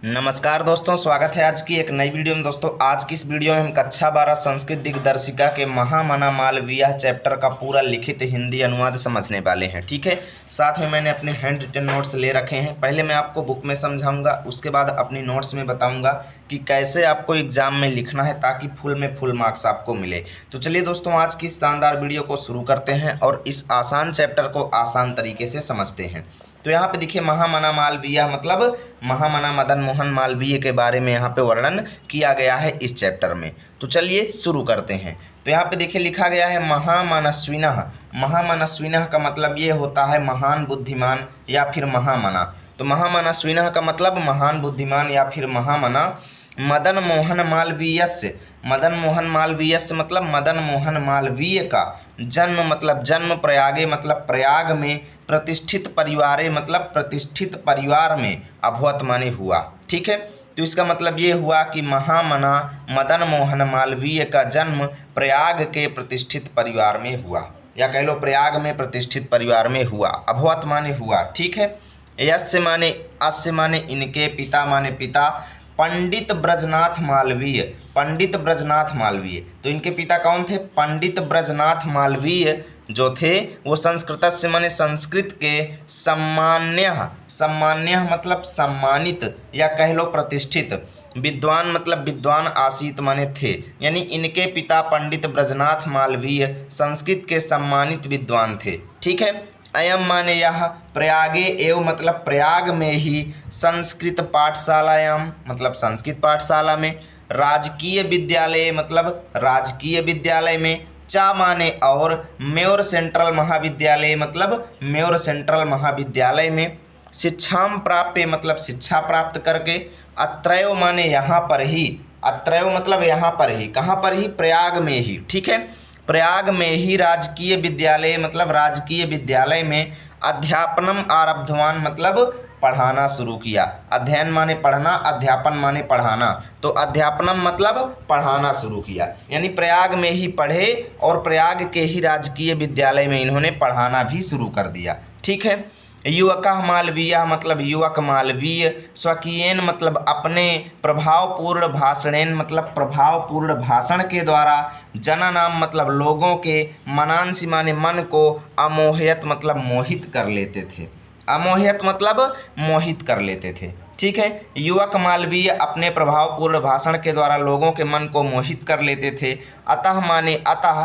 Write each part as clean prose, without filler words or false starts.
नमस्कार दोस्तों, स्वागत है आज की एक नई वीडियो में। दोस्तों आज की इस वीडियो में हम कक्षा 12 संस्कृत दिग्दर्शिका के महामना मालवीय चैप्टर का पूरा लिखित हिंदी अनुवाद समझने वाले हैं। ठीक है, साथ में मैंने अपने हैंड रिटन नोट्स ले रखे हैं। पहले मैं आपको बुक में समझाऊंगा, उसके बाद अपनी नोट्स में बताऊंगा कि कैसे आपको एग्जाम में लिखना है ताकि फुल में फुल मार्क्स आपको मिले। तो चलिए दोस्तों, आज की शानदार वीडियो को शुरू करते हैं और इस आसान चैप्टर को आसान तरीके से समझते हैं। तो यहाँ पे देखिए, महामना मालवीय मतलब महामना मदन मोहन मालवीय के बारे में यहाँ पे वर्णन किया गया है इस चैप्टर में। तो चलिए शुरू करते हैं। तो यहाँ पे देखिए लिखा गया है महामनस्विनः। महामनस्विनः का मतलब ये होता है महान बुद्धिमान या फिर महामना। तो महामनस्विनः का मतलब महान बुद्धिमान या फिर महामना। मदन मोहन मालवीयस्य, मदन मोहन मालवीयस्य मतलब मदन मोहन मालवीय का जन्म मतलब जन्म प्रयागे मतलब प्रयाग में, प्रतिष्ठित परिवारे मतलब प्रतिष्ठित परिवार में, अभवत माने हुआ। ठीक है, तो इसका मतलब ये हुआ कि महामना मदन मोहन मालवीय का जन्म प्रयाग के प्रतिष्ठित परिवार में हुआ, या कह लो प्रयाग में प्रतिष्ठित परिवार में हुआ। अभवत माने हुआ। ठीक है, यस्य माने अस्य माने इनके, पिता माने पिता, पंडित ब्रजनाथ मालवीय, पंडित ब्रजनाथ मालवीय। तो इनके पिता कौन थे? पंडित ब्रजनाथ मालवीय जो थे वो संस्कृत से माने संस्कृत के सम्मान्य, सम्मान्य मतलब सम्मानित या कह लो प्रतिष्ठित, विद्वान मतलब विद्वान, आसीत माने थे। यानी इनके पिता पंडित ब्रजनाथ मालवीय संस्कृत के सम्मानित विद्वान थे। ठीक है, अयम माने यह, प्रयागे एव मतलब प्रयाग में ही, संस्कृत पाठशालायाम मतलब संस्कृत पाठशाला में, राजकीय विद्यालय मतलब राजकीय विद्यालय में, चा माने और, म्योर सेंट्रल महाविद्यालय मतलब म्योर सेंट्रल महाविद्यालय में, शिक्षाम प्राप्य मतलब शिक्षा प्राप्त करके, अत्रैव माने यहाँ पर ही, अत्रैव मतलब यहाँ पर ही, कहाँ पर ही? प्रयाग में ही। ठीक है, प्रयाग में ही राजकीय विद्यालय मतलब राजकीय विद्यालय में, अध्यापनम आरब्धवान मतलब पढ़ाना शुरू किया। अध्ययन माने पढ़ना, अध्यापन माने पढ़ाना, तो अध्यापनम मतलब पढ़ाना शुरू किया। यानी प्रयाग में ही पढ़े और प्रयाग के ही राजकीय विद्यालय में इन्होंने पढ़ाना भी शुरू कर दिया। ठीक है, युवक मालवीय मतलब युवक मालवीय, स्वकीयन मतलब अपने, प्रभावपूर्ण भाषणेन मतलब प्रभावपूर्ण भाषण के द्वारा, जननाम मतलब लोगों के, मनांसी माने मन को, अमोहयत मतलब मोहित कर लेते थे, अमोहयत मतलब मोहित कर लेते थे। ठीक है, युवक मालवीय अपने प्रभावपूर्ण भाषण के द्वारा लोगों के मन को मोहित कर लेते थे। अतः माने अतः,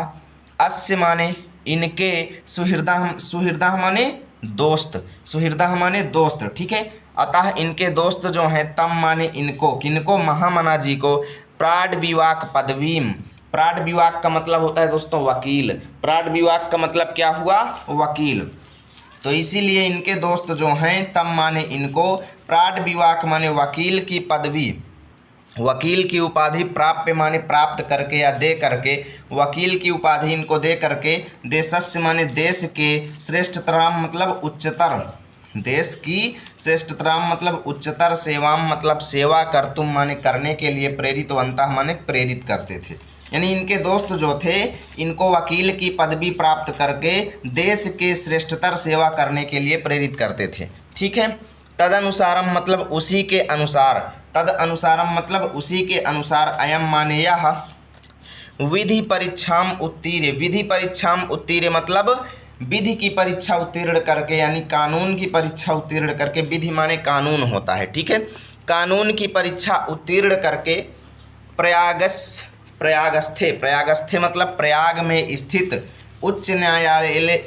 अस्य माने इनके, सुहृदः, सुहृदः माने दोस्त, सुहृदः माने दोस्त। ठीक है, अतः इनके दोस्त जो हैं, तम माने इनको, किनको? महामना जी को, प्राड विवाक पदवीम, प्राड विवाक का मतलब होता है दोस्तों वकील, प्राड विवाक का मतलब क्या हुआ? वकील। तो इसीलिए इनके दोस्त जो हैं, तम माने इनको, प्राड विवाक माने वकील की पदवी, वकील की उपाधि, प्राप्य माने प्राप्त करके या दे करके, वकील की उपाधि इनको दे करके, देशस्य माने देश के, श्रेष्ठतराम मतलब उच्चतर, देश की श्रेष्ठतराम मतलब उच्चतर, सेवाम मतलब सेवा, कर्तुम माने करने के लिए, प्रेरितवंतः माने प्रेरित करते थे। यानी इनके दोस्त जो थे, इनको वकील की पदवी प्राप्त करके देश के श्रेष्ठतर सेवा करने के लिए प्रेरित करते थे। ठीक है, तदनुसारम मतलब उसी के अनुसार, तद अनुसारम मतलब उसी के अनुसार, अयम माने यह, विधि परीक्षाम उत्तीर्ण, विधि परीक्षाम उत्तीर्ण मतलब विधि की परीक्षा उत्तीर्ण करके, यानी कानून की परीक्षा उत्तीर्ण करके, विधि माने कानून होता है। ठीक है, कानून की परीक्षा उत्तीर्ण करके, प्रयागस्थे, प्रयागस्थे मतलब प्रयाग में स्थित, उच्च न्यायालय,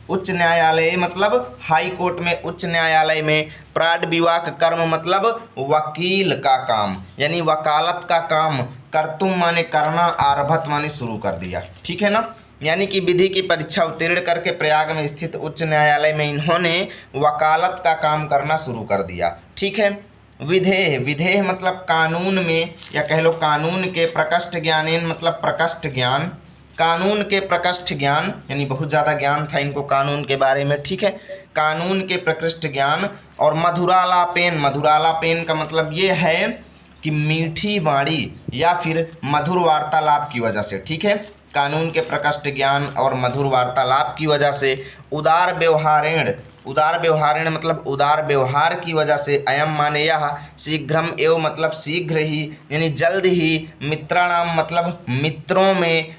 उच्च न्यायालय मतलब हाई कोर्ट में, उच्च न्यायालय में, प्राड विवाक कर्म मतलब वकील का काम, यानी वकालत का काम, कर्तुम माने करना, आरभत माने शुरू कर दिया। ठीक है ना, यानी कि विधि की परीक्षा उत्तीर्ण करके प्रयाग में स्थित उच्च न्यायालय में इन्होंने वकालत का काम करना शुरू कर दिया। ठीक है, विधेय, विधेय मतलब कानून में या कह लो कानून के, प्रकृष्ट ज्ञानेन मतलब प्रकृष्ट ज्ञान, कानून के प्रकृष्ट ज्ञान, यानी बहुत ज़्यादा ज्ञान था इनको कानून के बारे में। ठीक है, कानून के प्रकृष्ट ज्ञान, और मधुरालापेन, मधुरालापेन का मतलब ये है कि मीठी वाणी या फिर मधुर वार्तालाप की वजह से। ठीक है, कानून के प्रकृष्ट ज्ञान और मधुर वार्तालाप की वजह से, उदार व्यवहारेण मतलब उदार व्यवहार की वजह से, अयम माने यह, शीघ्रम एवं मतलब शीघ्र ही यानी जल्द ही, मित्राणाम मतलब मित्रों में,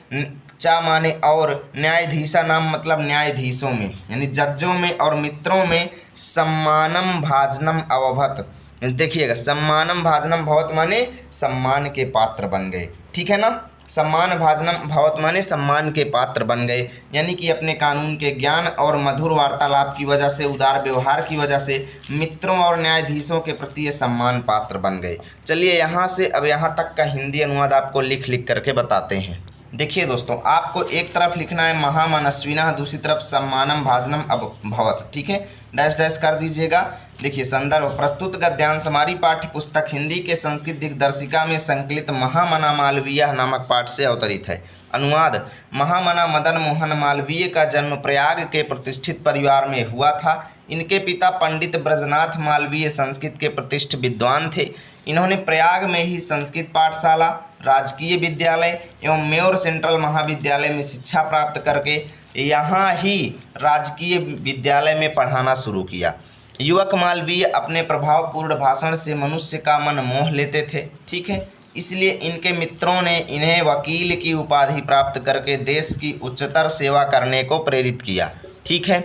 चा माने और, न्यायाधीशा नाम मतलब न्यायाधीशों में यानी जजों में और मित्रों में, सम्मानम भाजनम अवभत। देखिएगा सम्मानम भाजनम भवत माने सम्मान के पात्र बन गए, ठीक है ना। सम्मान भाजनम भवत माने सम्मान के पात्र बन गए, यानी कि अपने कानून के ज्ञान और मधुर वार्तालाप की वजह से, उदार व्यवहार की वजह से मित्रों और न्यायाधीशों के प्रति ये सम्मान पात्र बन गए। चलिए यहाँ से अब यहाँ तक का हिंदी अनुवाद आपको लिख लिख करके बताते हैं। देखिए दोस्तों, आपको एक तरफ लिखना है महामनस्विनः, दूसरी तरफ सम्मानम भाजनम अभवत, ठीक है, डैश डैश कर दीजिएगा। देखिए संदर्भ, प्रस्तुत गद्यांश हमारी पाठ्य पुस्तक हिंदी के संस्कृत दिग्दर्शिका में संकलित महामना मालवीय नामक पाठ से अवतरित है। अनुवाद, महामना मदन मोहन मालवीय का जन्म प्रयाग के प्रतिष्ठित परिवार में हुआ था। इनके पिता पंडित ब्रजनाथ मालवीय संस्कृत के प्रतिष्ठित विद्वान थे। इन्होंने प्रयाग में ही संस्कृत पाठशाला, राजकीय विद्यालय एवं मेयर सेंट्रल महाविद्यालय में शिक्षा प्राप्त करके यहाँ ही राजकीय विद्यालय में पढ़ाना शुरू किया। युवक मालवीय अपने प्रभावपूर्ण भाषण से मनुष्य का मन मोह लेते थे, ठीक है, इसलिए इनके मित्रों ने इन्हें वकील की उपाधि प्राप्त करके देश की उच्चतर सेवा करने को प्रेरित किया, ठीक है।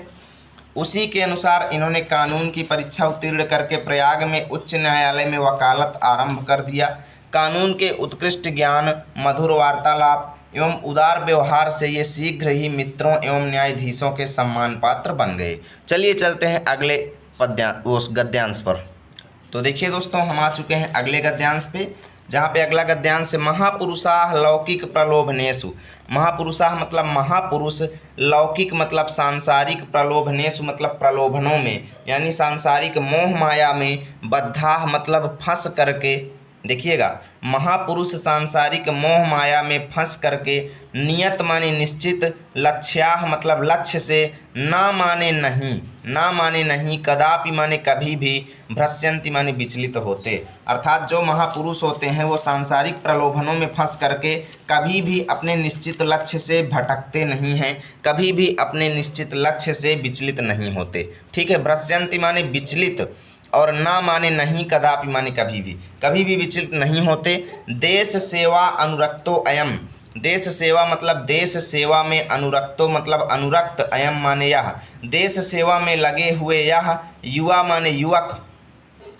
उसी के अनुसार इन्होंने कानून की परीक्षा उत्तीर्ण करके प्रयाग में उच्च न्यायालय में वकालत आरंभ कर दिया। कानून के उत्कृष्ट ज्ञान, मधुर वार्तालाप एवं उदार व्यवहार से ये शीघ्र ही मित्रों एवं न्यायाधीशों के सम्मान पात्र बन गए। चलिए चलते हैं अगले उस गद्यांश पर। तो देखिए दोस्तों, हम आ चुके हैं अगले गद्यांश पे, जहाँ पे अगला गद्यांश है महापुरुषाः लौकिक प्रलोभनेषु। महापुरुषाः मतलब महापुरुष, लौकिक मतलब सांसारिक, प्रलोभनेषु मतलब प्रलोभनों में यानी सांसारिक मोह माया में, बद्धाः मतलब फंस करके, देखिएगा महापुरुष सांसारिक मोह माया में फंस करके, नियत माने निश्चित, लक्ष्याः मतलब लक्ष्य से, ना माने नहीं, कदापि माने कभी भी, भ्रश्यन्ति माने विचलित होते। अर्थात जो महापुरुष होते हैं वो सांसारिक प्रलोभनों में फंस करके कभी भी अपने निश्चित लक्ष्य से भटकते नहीं हैं, कभी भी अपने निश्चित लक्ष्य से विचलित नहीं होते, ठीक है। भ्रश्यन्ति माने विचलित और ना माने नहीं, कदापि माने कभी भी विचलित नहीं होते। देश सेवा अनुरक्तो अयम, देश सेवा मतलब देश सेवा में, अनुरक्तो मतलब अनुरक्त, अयम माने यह, देश सेवा में लगे हुए यह, युवा माने युवक,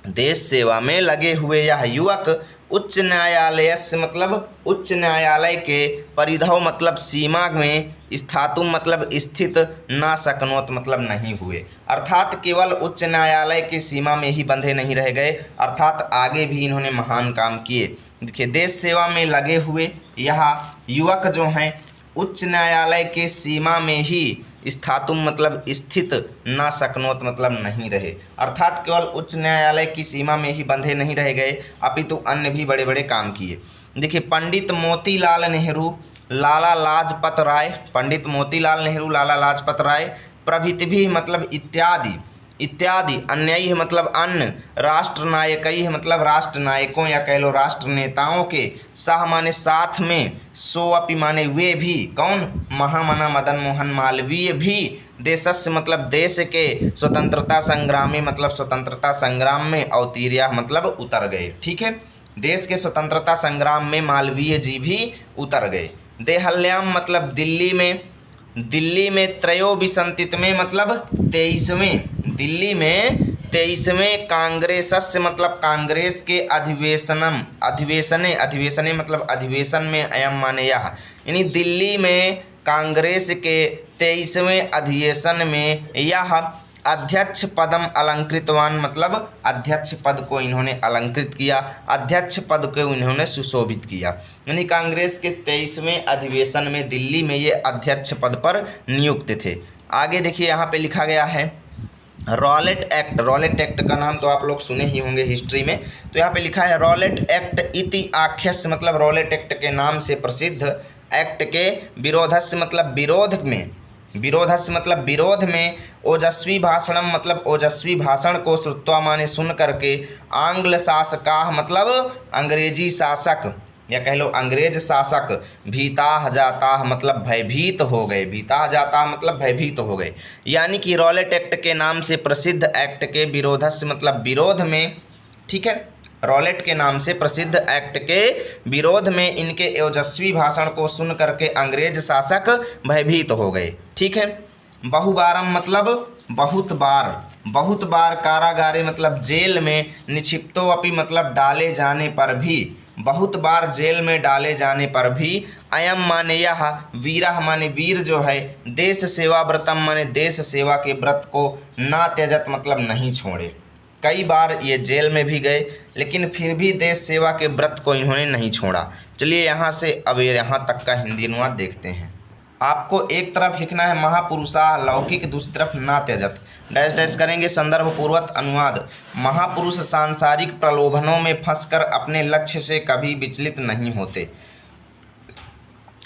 देश सेवा में लगे हुए यह युवक, उच्च न्यायालय से मतलब उच्च न्यायालय के, परिधौ मतलब सीमा में, स्थातुम मतलब स्थित, ना सकनोत मतलब नहीं हुए। अर्थात केवल उच्च न्यायालय की सीमा में ही बंधे नहीं रह गए, अर्थात आगे भी इन्होंने महान काम किए। देखिए देश सेवा में लगे हुए यह युवक जो हैं उच्च न्यायालय के सीमा में ही, स्थातुम मतलब स्थित, ना सकनोत मतलब नहीं रहे, अर्थात केवल उच्च न्यायालय की सीमा में ही बंधे नहीं रह गए अपितु अन्य भी बड़े बड़े काम किए। देखिए पंडित मोतीलाल नेहरू, लाला लाजपत राय, पंडित मोतीलाल नेहरू, लाला लाजपत राय, प्रभृति भी मतलब इत्यादि, अन्य मतलब अन्य, राष्ट्रनायकई मतलब राष्ट्र नायकों या कह लो राष्ट्र नेताओं के, सह माने साथ में, सोअपि माने वे भी, कौन, महामना मदन मोहन मालवीय भी, देशस्य मतलब देश के, स्वतंत्रता संग्रामी मतलब स्वतंत्रता संग्राम में, अवतीर्या मतलब उतर गए, ठीक है। देश के स्वतंत्रता संग्राम में मालवीय जी भी उतर गए। देहल्याम मतलब दिल्ली में त्रयोविंशतित में मतलब 23वें, दिल्ली में 23वें कांग्रेसस्य मतलब कांग्रेस के अधिवेशने मतलब अधिवेशन में, अयम माने यह, यानी दिल्ली में कांग्रेस के 23वें अधिवेशन में यह अध्यक्ष पदम अलंकृतवान मतलब अध्यक्ष पद को इन्होंने अलंकृत किया, अध्यक्ष पद को इन्होंने सुशोभित किया, यानी कांग्रेस के 23वें अधिवेशन में दिल्ली में ये अध्यक्ष पद पर नियुक्त थे। आगे देखिए यहाँ पे लिखा गया है रॉलेट एक्ट। रॉलेट एक्ट का नाम तो आप लोग सुने ही होंगे हिस्ट्री में, तो यहाँ पे लिखा है रॉलेट एक्ट इति आख्यस्य मतलब रॉलेट एक्ट के नाम से प्रसिद्ध, एक्ट के विरोधस्य मतलब विरोध में, विरोधस्य मतलब विरोध में, ओजस्वी भाषणम मतलब ओजस्वी भाषण को, श्रुत्वा माने सुन करके, आंग्ल शासका मतलब अंग्रेजी शासक, या कह लो अंग्रेज शासक भीताह जाता मतलब भयभीत हो गए, भीताह जाता मतलब भयभीत हो गए। यानी कि रॉलेट एक्ट के नाम से प्रसिद्ध एक्ट के विरोधस्य मतलब विरोध में, ठीक है, रॉलेट के नाम से प्रसिद्ध एक्ट के विरोध में इनके ओजस्वी भाषण को सुन करके अंग्रेज शासक भयभीत हो गए, ठीक है। बहुबारम मतलब बहुत बार कारागारे मतलब जेल में, निक्षिप्तो अपि मतलब डाले जाने पर भी, बहुत बार जेल में डाले जाने पर भी, अयम माने यह, वीरह माने वीर जो है, देश सेवा व्रतम माने देश सेवा के व्रत को, ना त्यजत मतलब नहीं छोड़े। कई बार ये जेल में भी गए लेकिन फिर भी देश सेवा के व्रत को इन्होंने नहीं छोड़ा। चलिए यहाँ से अब यहाँ तक का हिंदी अनुवाद देखते हैं। आपको एक तरफ लिखना है महापुरुषा लौकिक, दूसरी तरफ ना त्यजत, डैश डैश करेंगे। संदर्भ पूर्वक अनुवाद। महापुरुष सांसारिक प्रलोभनों में फंसकर अपने लक्ष्य से कभी विचलित नहीं होते।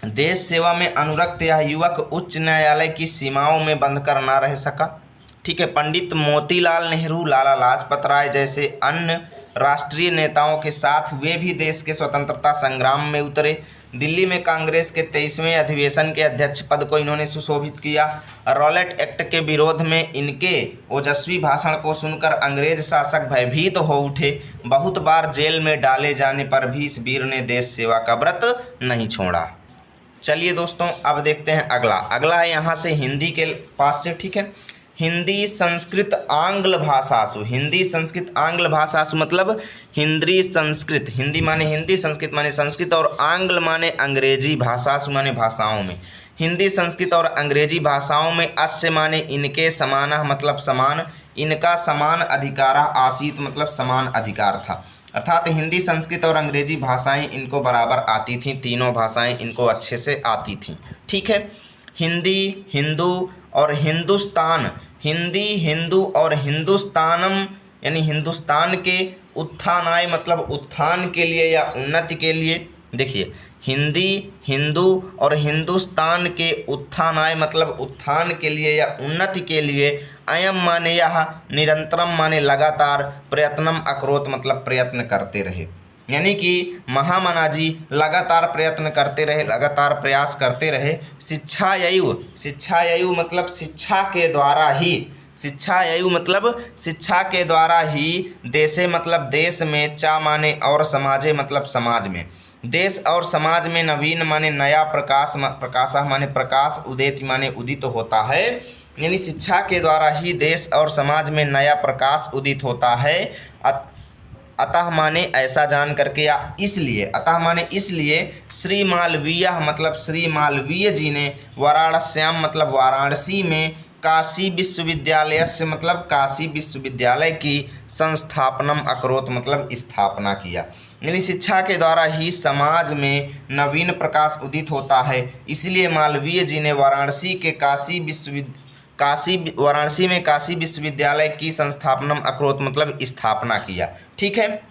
देश सेवा में अनुरक्त यह युवक उच्च न्यायालय की सीमाओं में बंधकर ना रह सका, ठीक है। पंडित मोतीलाल नेहरू, लाला लाजपत राय जैसे अन्य राष्ट्रीय नेताओं के साथ वे भी देश के स्वतंत्रता संग्राम में उतरे। दिल्ली में कांग्रेस के 23वें अधिवेशन के अध्यक्ष पद को इन्होंने सुशोभित किया। रॉलेट एक्ट के विरोध में इनके ओजस्वी भाषण को सुनकर अंग्रेज शासक भयभीत हो उठे। बहुत बार जेल में डाले जाने पर भी इस वीर ने देश सेवा का व्रत नहीं छोड़ा। चलिए दोस्तों अब देखते हैं अगला है यहाँ से हिंदी के पास से, ठीक है। हिंदी संस्कृत आंग्ल भाषासु, हिंदी संस्कृत आंग्ल भाषासु मतलब हिंदी संस्कृत, हिंदी माने हिंदी, संस्कृत माने संस्कृत और आंग्ल माने अंग्रेजी, भाषासु माने भाषाओं में। हिंदी संस्कृत और अंग्रेजी भाषाओं में अस्य माने इनके, समानः मतलब समान, इनका समान अधिकारः आसीत मतलब समान अधिकार था। अर्थात हिंदी संस्कृत और अंग्रेजी भाषाएं इनको बराबर आती थीं, तीनों भाषाएं इनको अच्छे से आती थीं, ठीक है। हिंदी, हिंदू और हिंदुस्तान, हिंदी, हिंदू और हिंदुस्तानम यानी हिंदुस्तान के उत्थानाय मतलब उत्थान के लिए या उन्नति के लिए। देखिए हिंदी, हिंदू और हिंदुस्तान के उत्थानाय मतलब उत्थान के लिए या उन्नति के लिए, अयम माने यह, निरंतरम माने लगातार, प्रयत्नम अकरोत मतलब प्रयत्न करते रहे। यानी कि महामना जी लगातार प्रयत्न करते रहे, लगातार प्रयास करते रहे। शिक्षायु मतलब शिक्षा के द्वारा ही, शिक्षायु मतलब शिक्षा के द्वारा ही, देशे मतलब देश में, चा माने और, समाजे मतलब समाज में। देश और समाज में नवीन माने नया, प्रकाशः माने प्रकाश, उदेति माने उदित होता है। यानी शिक्षा के द्वारा ही देश और समाज में नया प्रकाश उदित होता है। अतः माने ऐसा जान करके या इसलिए, अतः माने इसलिए, श्री मालवीय मतलब श्री मालवीय जी ने वाराणस्याम मतलब वाराणसी में, काशी विश्वविद्यालय से मतलब काशी विश्वविद्यालय की संस्थापनम अकरोत मतलब स्थापना किया। यानी शिक्षा के द्वारा ही समाज में नवीन प्रकाश उदित होता है, इसलिए मालवीय जी ने वाराणसी में काशी विश्वविद्यालय की संस्थापनम अकरोत मतलब स्थापना किया, ठीक है।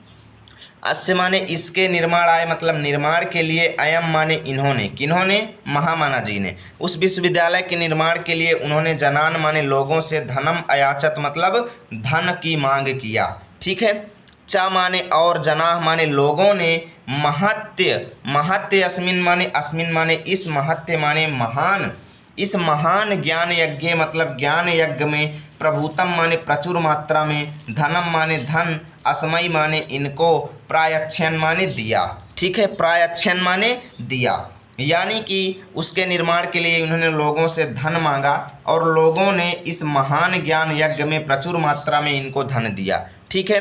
अस्य माने इसके, निर्माण आय मतलब निर्माण के लिए, अयम माने इन्होंने, किन्होंने, महामना जी ने, उस विश्वविद्यालय के निर्माण के लिए उन्होंने जनान माने लोगों से, धनम अयाचत मतलब धन की मांग किया, ठीक है। चा माने और, जनाह माने लोगों ने, महत्य अस्मिन माने इस, महत्य माने महान, इस महान ज्ञान यज्ञ मतलब ज्ञान यज्ञ में, प्रभुतम माने प्रचुर मात्रा में, धनम माने धन, अस्मयी माने इनको, प्रायच्छन माने दिया, ठीक है, प्रायच्छन माने दिया। यानी कि उसके निर्माण के लिए उन्होंने लोगों से धन मांगा और लोगों ने इस महान ज्ञान यज्ञ में प्रचुर मात्रा में इनको धन दिया, ठीक है।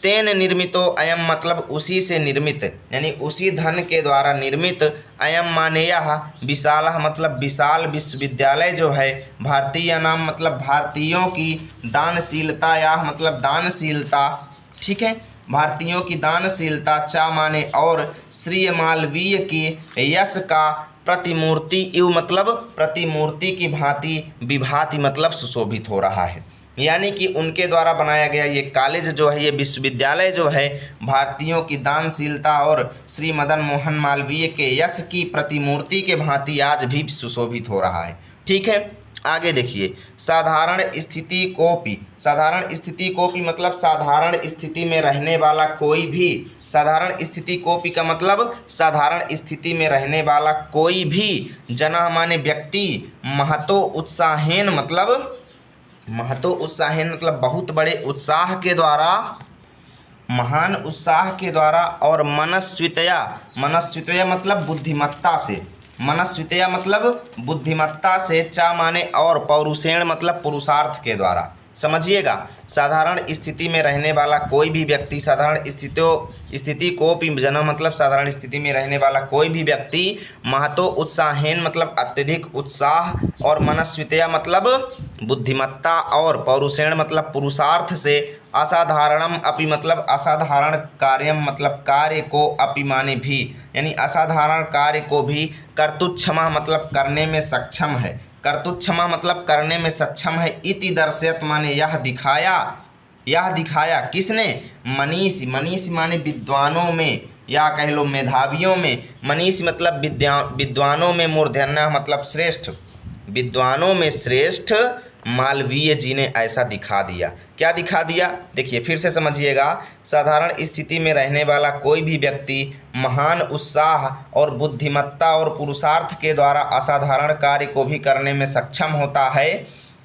तेन निर्मितो, अयम मतलब उसी से निर्मित, यानी उसी धन के द्वारा निर्मित, अयम माने यह, विशाल मतलब विशाल विश्वविद्यालय जो है, भारतीय नाम मतलब भारतीयों की, दानशीलता या मतलब दानशीलता, ठीक है, भारतीयों की दानशीलता, चा माने और, श्री मालवीय की यश का, प्रतिमूर्ति इव मतलब प्रतिमूर्ति की भांति, विभाति मतलब सुशोभित हो रहा है। यानी कि उनके द्वारा बनाया गया ये कॉलेज जो है, ये विश्वविद्यालय जो है, भारतीयों की दानशीलता और श्री मदन मोहन मालवीय के यश की प्रतिमूर्ति के भांति आज भी सुशोभित हो रहा है, ठीक है। आगे देखिए, साधारण स्थिति कोपि, साधारण स्थिति कोपि मतलब साधारण स्थिति में रहने वाला कोई भी, साधारण स्थिति कोपि का मतलब साधारण स्थिति में रहने वाला कोई भी, जना माने व्यक्ति, महतो उत्साहेन मतलब, महतो उत्साहेन मतलब बहुत बड़े उत्साह के द्वारा, महान उत्साह के द्वारा, और मनस्वितया, मनस्वितया मतलब बुद्धिमत्ता से, मनस्वितया मतलब बुद्धिमत्ता से, चा माने और, पौरुषेण मतलब पुरुषार्थ के द्वारा। समझिएगा, साधारण स्थिति में रहने वाला कोई भी व्यक्ति, साधारण स्थिति को भी जना मतलब साधारण स्थिति में रहने वाला कोई भी व्यक्ति, महतो उत्साहेन मतलब अत्यधिक उत्साह, और मनस्वितया मतलब बुद्धिमत्ता, और पौरुषेण मतलब पुरुषार्थ से, असाधारणम अपि मतलब असाधारण कार्यम मतलब कार्य को, अपि माने भी यानी असाधारण कार्य को भी, कर्तुक्षमा मतलब करने में सक्षम है, कर्तुक्षमा मतलब करने में सक्षम है, इति दर्शयत माने यह दिखाया, यह दिखाया किसने, मनीषी, मनीषी माने विद्वानों में, या कह लो मेधावियों में, मनीषी मतलब विद्वानों में, मूर्धन्य मतलब श्रेष्ठ, विद्वानों में श्रेष्ठ मालवीय जी ने ऐसा दिखा दिया। क्या दिखा दिया, देखिए फिर से समझिएगा, साधारण स्थिति में रहने वाला कोई भी व्यक्ति महान उत्साह और बुद्धिमत्ता और पुरुषार्थ के द्वारा असाधारण कार्य को भी करने में सक्षम होता है।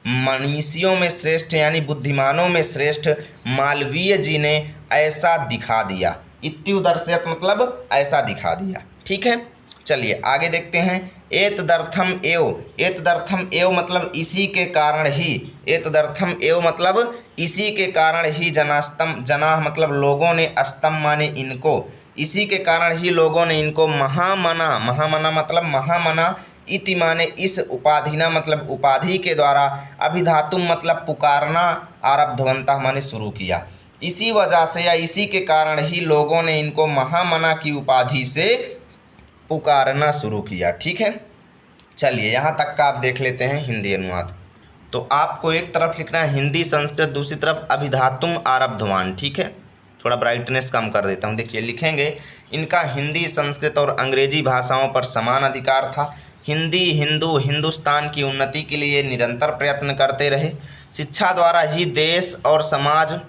मनीषियों में श्रेष्ठ यानी बुद्धिमानों में श्रेष्ठ मालवीय जी ने ऐसा दिखा दिया। इत्युदर्शयत मतलब ऐसा दिखा दिया। ठीक है, चलिए आगे देखते हैं। एतदर्थम एव, एतदर्थम एव मतलब इसी के कारण ही, एतदर्थम एव मतलब इसी के कारण ही, जनास्तम, जना मतलब लोगों ने, अस्तम माने इनको, इसी के कारण ही लोगों ने इनको महामना, महामना मतलब महामना, इति माने इस, उपाधिना मतलब उपाधि के द्वारा, अभिधातुम मतलब पुकारना, आरब्धवंतः माने शुरू किया। इसी वजह से या इसी के कारण ही लोगों ने इनको महामना की उपाधि से पुकारना शुरू किया। ठीक है, चलिए यहाँ तक का आप देख लेते हैं हिंदी अनुवाद। तो आपको एक तरफ लिखना है हिंदी संस्कृत, दूसरी तरफ अभिधातुम आरब्धवान। ठीक है, थोड़ा ब्राइटनेस कम कर देता हूँ। देखिए लिखेंगे, इनका हिंदी संस्कृत और अंग्रेजी भाषाओं पर समान अधिकार था। हिंदी हिंदू हिंदुस्तान की उन्नति के लिए निरंतर प्रयत्न करते रहे। शिक्षा द्वारा ही देश और समाज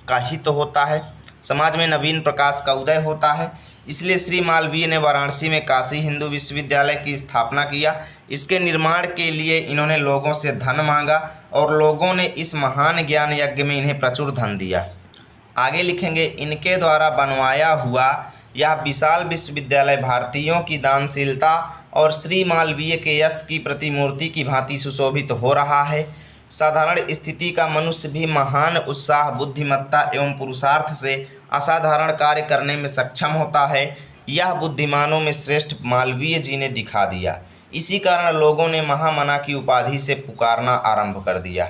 का हित होता है, समाज में नवीन प्रकाश का उदय होता है। इसलिए श्री मालवीय ने वाराणसी में काशी हिंदू विश्वविद्यालय की स्थापना किया। इसके निर्माण के लिए इन्होंने लोगों से धन मांगा और लोगों ने इस महान ज्ञान यज्ञ में इन्हें प्रचुर धन दिया। आगे लिखेंगे, इनके द्वारा बनवाया हुआ यह विशाल विश्वविद्यालय भारतीयों की दानशीलता और श्री मालवीय के यश की प्रतिमूर्ति की भांति सुशोभित हो रहा है। साधारण स्थिति का मनुष्य भी महान उत्साह, बुद्धिमत्ता एवं पुरुषार्थ से असाधारण कार्य करने में सक्षम होता है। यह बुद्धिमानों में श्रेष्ठ मालवीय जी ने दिखा दिया। इसी कारण लोगों ने महामना की उपाधि से पुकारना आरंभ कर दिया।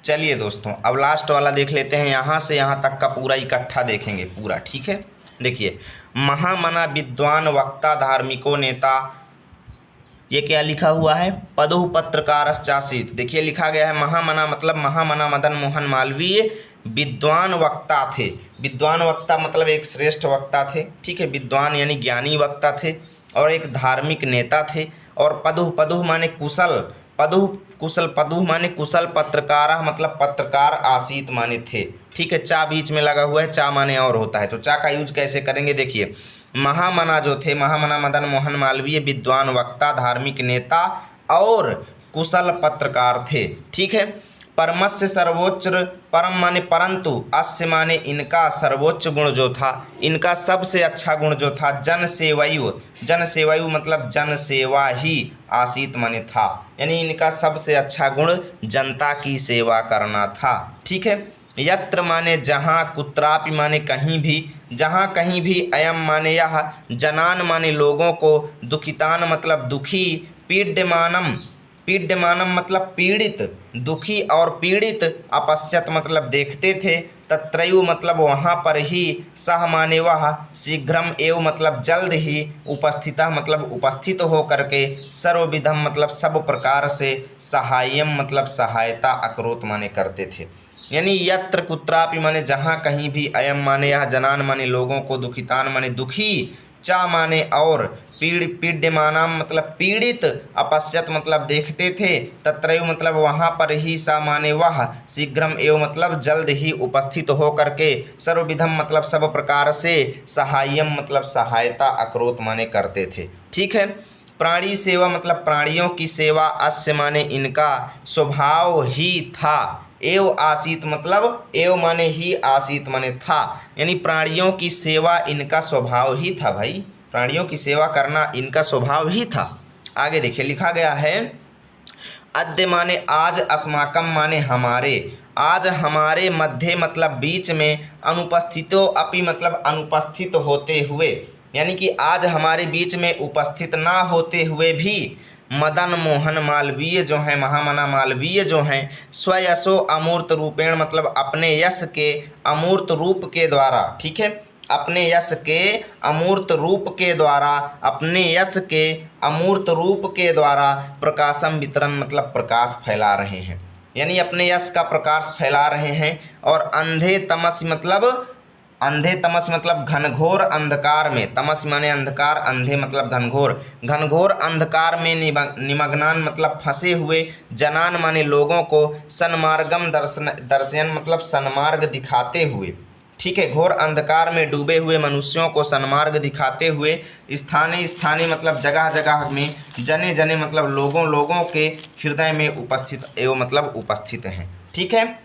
चलिए दोस्तों, अब लास्ट वाला देख लेते हैं। यहाँ से यहाँ तक का पूरा इकट्ठा देखेंगे पूरा। ठीक है, देखिए, महामना विद्वान वक्ता धार्मिको नेता, ये क्या लिखा हुआ है, पदुः पत्रकारश्चासीत्। देखिए लिखा गया है महामना मतलब महामना मदन मोहन मालवीय विद्वान वक्ता थे। विद्वान वक्ता मतलब एक श्रेष्ठ वक्ता थे। ठीक है, विद्वान यानी ज्ञानी वक्ता थे और एक धार्मिक नेता थे। और पदुः, पदुः माने कुशल, पदुः कुशल, पदुः माने कुशल, पत्रकार मतलब पत्रकार, आसीत माने थे। ठीक है, चा बीच में लगा हुआ है, चा माने और होता है, तो चा का यूज कैसे करेंगे। देखिए, महामना जो थे, महामना मदन मोहन मालवीय विद्वान वक्ता, धार्मिक नेता और कुशल पत्रकार थे। ठीक है, परमस्य सर्वोच्च, परम माने परंतु, अस्य माने इनका, सर्वोच्च गुण जो था, इनका सबसे अच्छा गुण जो था, जन सेवायु, जन सेवायु मतलब जन सेवा ही, आसीत माने था, यानी इनका सबसे अच्छा गुण जनता की सेवा करना था। ठीक है, यत्र माने जहाँ, कुत्रापि माने कहीं भी, जहाँ कहीं भी, अयम माने यह, जनान माने लोगों को, दुखितान मतलब दुखी, पीड्यमानम, पीड्यमानम मतलब पीड़ित, दुखी और पीड़ित, अपश्यत मतलब देखते थे, तत्रैव मतलब वहाँ पर ही, सह माने वह, शीघ्रम एव मतलब जल्द ही, उपस्थितः मतलब उपस्थित हो करके, सर्वविधम मतलब सब प्रकार से, सहायम मतलब सहायता, अकरोत माने करते थे। यानी यत्र कुत्रापि माने जहाँ कहीं भी, अयम माने यह, जनान माने लोगों को, दुखितान माने दुखी, चा माने और, पीड्यमानाम मतलब पीड़ित, अपश्यत मतलब देखते थे, तत्रैव मतलब वहाँ पर ही, सा माने वह, शीघ्रम एवं मतलब जल्द ही, उपस्थित हो करके, सर्वविधम मतलब सब प्रकार से, सहायम मतलब सहायता, अकरोत माने करते थे। ठीक है। प्राणी सेवा मतलब प्राणियों की सेवा, अस्य माने इनका, स्वभाव ही था, एव आसीत मतलब एव माने ही, आसीत माने था, यानी प्राणियों की सेवा इनका स्वभाव ही था। भाई प्राणियों की सेवा करना इनका स्वभाव ही था। आगे देखिए लिखा गया है, अद्य माने आज, अस्माकम माने हमारे, आज हमारे मध्य मतलब बीच में, अनुपस्थितो अपि मतलब अनुपस्थित होते हुए, यानी कि आज हमारे बीच में उपस्थित ना होते हुए भी, मदन मोहन मालवीय जो हैं, महामना मालवीय जो हैं, स्वयशो अमूर्त रूपेण मतलब अपने यश के अमूर्त रूप के द्वारा, ठीक है, अपने यश के अमूर्त रूप के द्वारा, अपने यश के अमूर्त रूप के द्वारा, प्रकाशम वितरण मतलब प्रकाश फैला रहे हैं, यानी अपने यश का प्रकाश फैला रहे हैं। और अंधे तमस मतलब घनघोर अंधकार में, तमस माने अंधकार, अंधे मतलब घनघोर, घनघोर अंधकार में निमग्नान मतलब फंसे हुए, जनान माने लोगों को, सन्मार्गम दर्शयन मतलब सन्मार्ग दिखाते हुए, ठीक है, घोर अंधकार में डूबे हुए मनुष्यों को सन्मार्ग दिखाते हुए, स्थानीय मतलब जगह जगह में, जने जने मतलब लोगों के हृदय में उपस्थित एवं मतलब उपस्थित हैं। ठीक है,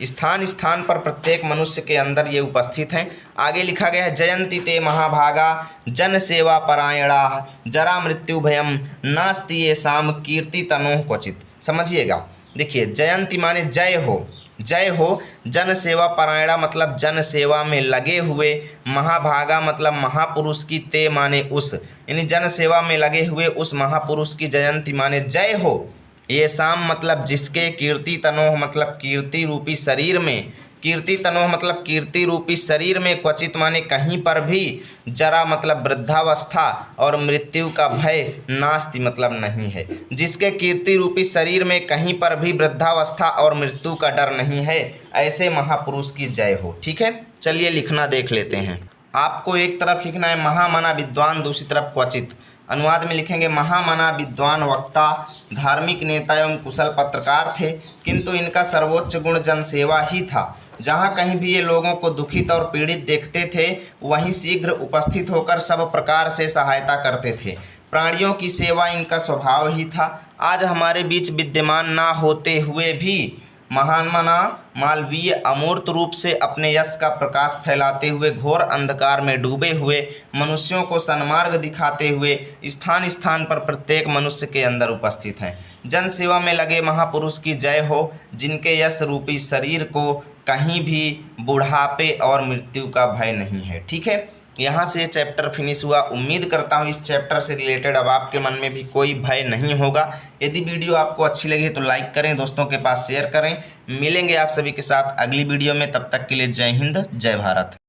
स्थान स्थान पर प्रत्येक मनुष्य के अंदर ये उपस्थित हैं। आगे लिखा गया है, जयंती ते महाभागा जन सेवा परायणा, जरा मृत्यु भयम नास्ति ये शाम कीर्ति तनोह क्वचित। समझिएगा, देखिए जयंती माने जय हो, जय हो, जन सेवा परायणा मतलब जन सेवा में लगे हुए, महाभागा मतलब महापुरुष की, ते माने उस, यानी जन सेवा में लगे हुए उस महापुरुष की, जयंती माने जय हो, ये शाम मतलब जिसके, कीर्ति तनोह मतलब कीर्ति रूपी शरीर में, कीर्ति तनोह मतलब कीर्ति रूपी शरीर में, क्वचित माने कहीं पर भी, जरा मतलब वृद्धावस्था, और मृत्यु का भय, नास्ति मतलब नहीं है, जिसके कीर्ति रूपी शरीर में कहीं पर भी वृद्धावस्था और मृत्यु का डर नहीं है, ऐसे महापुरुष की जय हो। ठीक है, चलिए लिखना देख लेते हैं। आपको एक तरफ लिखना है महामना विद्वान, दूसरी तरफ क्वचित। अनुवाद में लिखेंगे, महामना विद्वान वक्ता, धार्मिक नेता एवं कुशल पत्रकार थे, किंतु इनका सर्वोच्च गुण जनसेवा ही था। जहाँ कहीं भी ये लोगों को दुखित और पीड़ित देखते थे, वहीं शीघ्र उपस्थित होकर सब प्रकार से सहायता करते थे। प्राणियों की सेवा इनका स्वभाव ही था। आज हमारे बीच विद्यमान ना होते हुए भी महामना मालवीय अमूर्त रूप से अपने यश का प्रकाश फैलाते हुए, घोर अंधकार में डूबे हुए मनुष्यों को सन्मार्ग दिखाते हुए, स्थान स्थान पर प्रत्येक मनुष्य के अंदर उपस्थित हैं। जन सेवा में लगे महापुरुष की जय हो, जिनके यश रूपी शरीर को कहीं भी बुढ़ापे और मृत्यु का भय नहीं है। ठीक है, यहाँ से चैप्टर फिनिश हुआ। उम्मीद करता हूँ इस चैप्टर से रिलेटेड अब आपके मन में भी कोई भय नहीं होगा। यदि वीडियो आपको अच्छी लगी तो लाइक करें, दोस्तों के पास शेयर करें। मिलेंगे आप सभी के साथ अगली वीडियो में, तब तक के लिए जय हिंद, जय भारत।